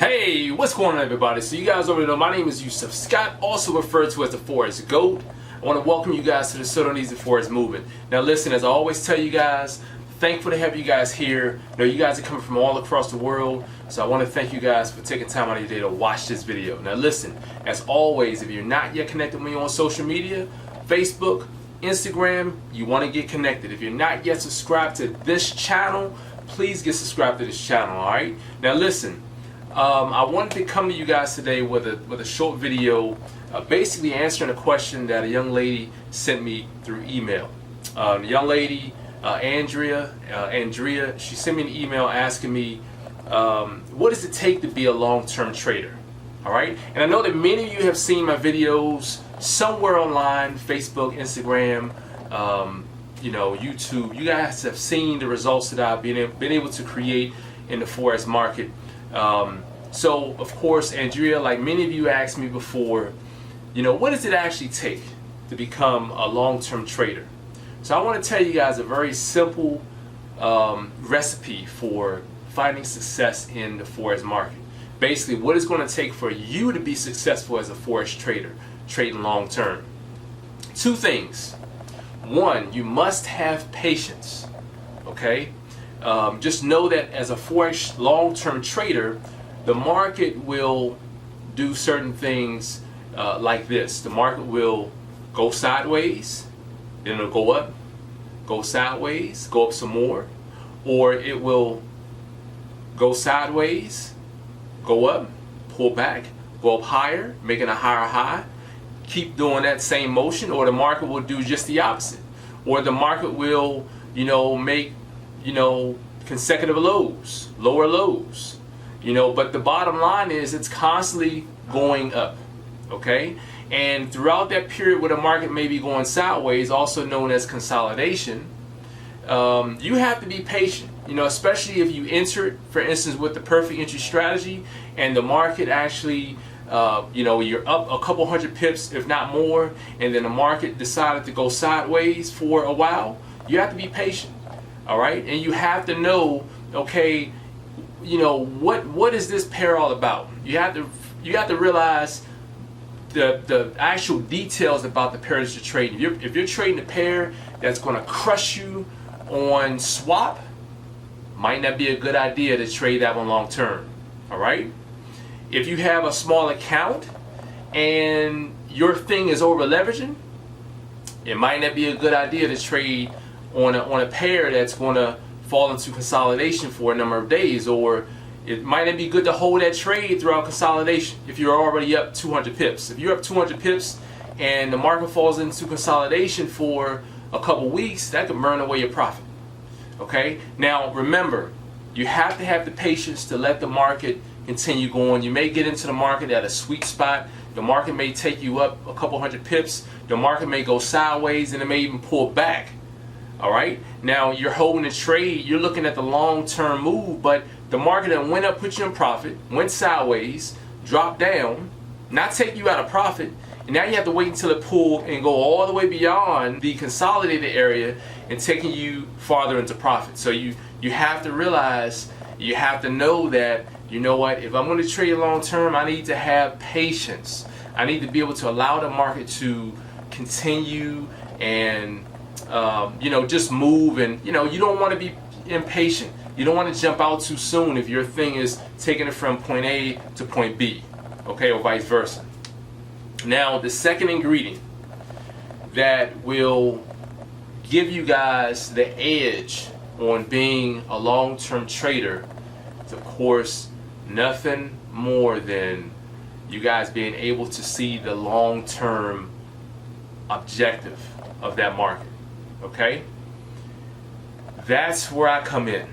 Hey, what's going on, everybody? So you guys already know my name is Yusef Scott, also referred to as the Forex GOAT. I want to welcome you guys to the sodarneasyforex movement. Now listen, as I always tell you guys, thankful to have you guys here. You know, you guys are coming from all across the world, so I want to thank you guys for taking time out of your day to watch this video. Now listen, as always, if you're not yet connected with me on social media, Facebook, Instagram, you want to get connected. If you're not yet subscribed to this channel, please get subscribed to this channel, alright? Now listen, I wanted to come to you guys today with a short video, basically answering a question that a young lady sent me through email. The young lady, Andrea, she sent me an email asking me, what does it take to be a long-term trader? All right, and I know that many of you have seen my videos somewhere online, Facebook, Instagram, YouTube. You guys have seen the results that I've been able to create in the Forex market. So of course, Andrea, like many of you asked me before, what does it actually take to become a long-term trader? So I want to tell you guys a very simple recipe for finding success in the Forex market. Basically, what it's going to take for you to be successful as a Forex trader, trading long-term. Two things. One, you must have patience, okay? Just know that as a Forex long-term trader, the market will do certain things like this. The market will go sideways, then it'll go up, go sideways, go up some more, or it will go sideways, go up, pull back, go up higher, making a higher high, keep doing that same motion, or the market will do just the opposite. Or the market will, make consecutive lows, lower lows, but the bottom line is it's constantly going up, okay? And throughout that period where the market may be going sideways, also known as consolidation, you have to be patient, especially if you enter it, for instance, with the perfect entry strategy, and the market actually, you're up a couple hundred pips, if not more, and then the market decided to go sideways for a while. You have to be patient. All right, and you have to know, okay, what is this pair all about? You have to realize the actual details about the pair that you're trading. If you're trading a pair that's going to crush you on swap, might not be a good idea to trade that one long term. All right. If you have a small account and your thing is over leveraging, it might not be a good idea to trade on a pair that's going to fall into consolidation for a number of days, or it might not be good to hold that trade throughout consolidation if you're already up 200 pips. If you're up 200 pips and the market falls into consolidation for a couple weeks, that could burn away your profit. Okay? Now remember, you have to have the patience to let the market continue going. You may get into the market at a sweet spot. The market may take you up a couple hundred pips. The market may go sideways, and it may even pull back. All right. Now you're holding a trade. You're looking at the long-term move, but the market that went up, put you in profit, went sideways, dropped down, not take you out of profit, and now you have to wait until it pulled and go all the way beyond the consolidated area and taking you farther into profit. So you have to realize, you have to know that, if I'm going to trade long-term, I need to have patience. I need to be able to allow the market to continue and just move, and you don't want to be impatient. You don't want to jump out too soon if your thing is taking it from point A to point B, okay, or vice versa. Now, the second ingredient that will give you guys the edge on being a long-term trader is, of course, nothing more than you guys being able to see the long-term objective of that market. Okay? That's where I come in.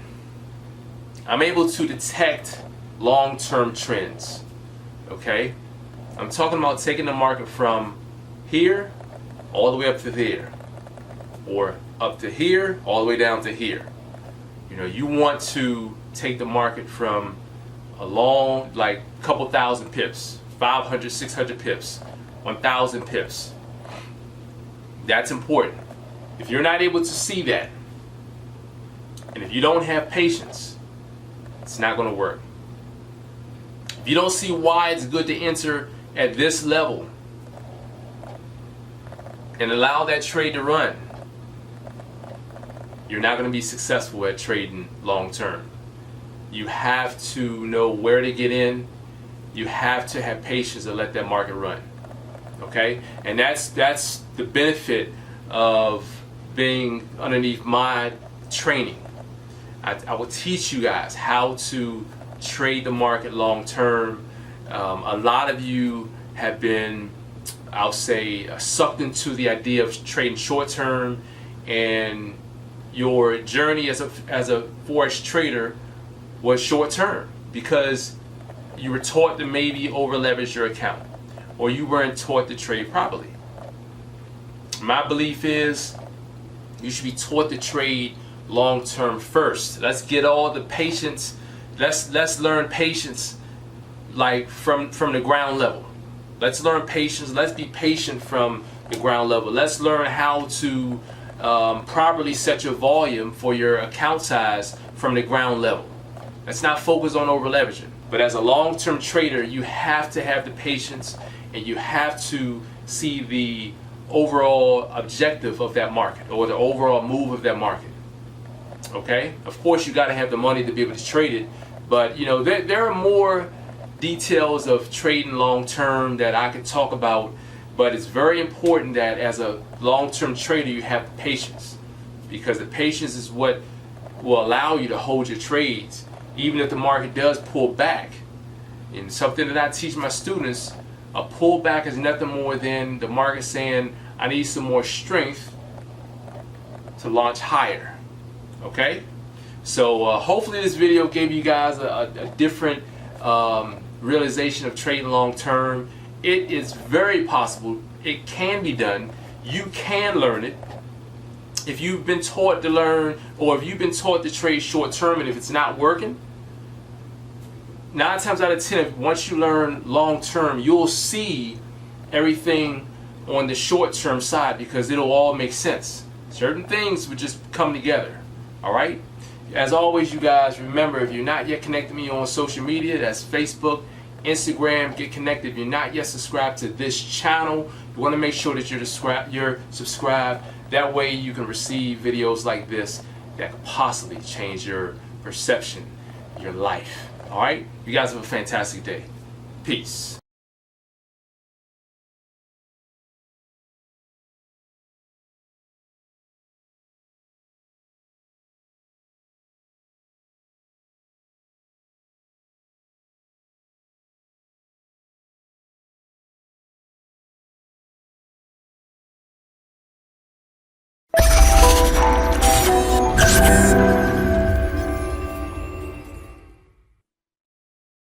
I'm able to detect long-term trends. Okay? I'm talking about taking the market from here all the way up to there, or up to here all the way down to here. You want to take the market from a long, like couple thousand pips, 500, 600 pips, 1,000 pips. That's important. If you're not able to see that, and if you don't have patience, it's not going to work. If you don't see why it's good to enter at this level and allow that trade to run, you're not going to be successful at trading long term. You have to know where to get in. You have to have patience to let that market run. Okay? And that's the benefit of being underneath my training. I will teach you guys how to trade the market long term. A lot of you have been, I'll say, sucked into the idea of trading short term, and your journey as a Forex trader was short term because you were taught to maybe over leverage your account, or you weren't taught to trade properly. My belief is you should be taught to trade long term first. Let's get all the patience. Let's learn patience, like from the ground level. Let's learn patience. Let's be patient from the ground level. Let's learn how to properly set your volume for your account size from the ground level. Let's not focus on over leveraging. But as a long-term trader, you have to have the patience, and you have to see the overall objective of that market, or the overall move of that market. Okay? Of course, you got to have the money to be able to trade it, but you know there are more details of trading long-term that I could talk about. But it's very important that as a long-term trader, you have the patience, because the patience is what will allow you to hold your trades even if the market does pull back. And something that I teach my students, a pullback is nothing more than the market saying, I need some more strength to launch higher. Okay? So hopefully this video gave you guys a different realization of trading long term. It is very possible. It can be done. You can learn it. If you've been taught to learn, or if you've been taught to trade short term, and if it's not working, 9 times out of 10, once you learn long term, you'll see everything on the short term side, because it'll all make sense. Certain things would just come together. All right? As always, you guys, remember, if you're not yet connected to me on social media, that's Facebook, Instagram, get connected. If you're not yet subscribed to this channel, you want to make sure that you're subscribed. That way you can receive videos like this that could possibly change your perception, your life. All right? You guys have a fantastic day. Peace.